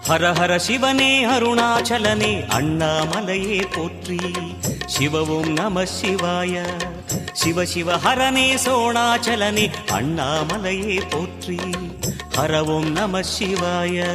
ஹர ஹர சிவனே அருணாச்சலனே அண்ணாமலையே போற்றி. சிவ ஓம் நம சிவாய. சிவ சிவ ஹரனே சோணாச்சலனே அண்ணாமலையே போற்றி. ஹர ஓம் நம சிவாய.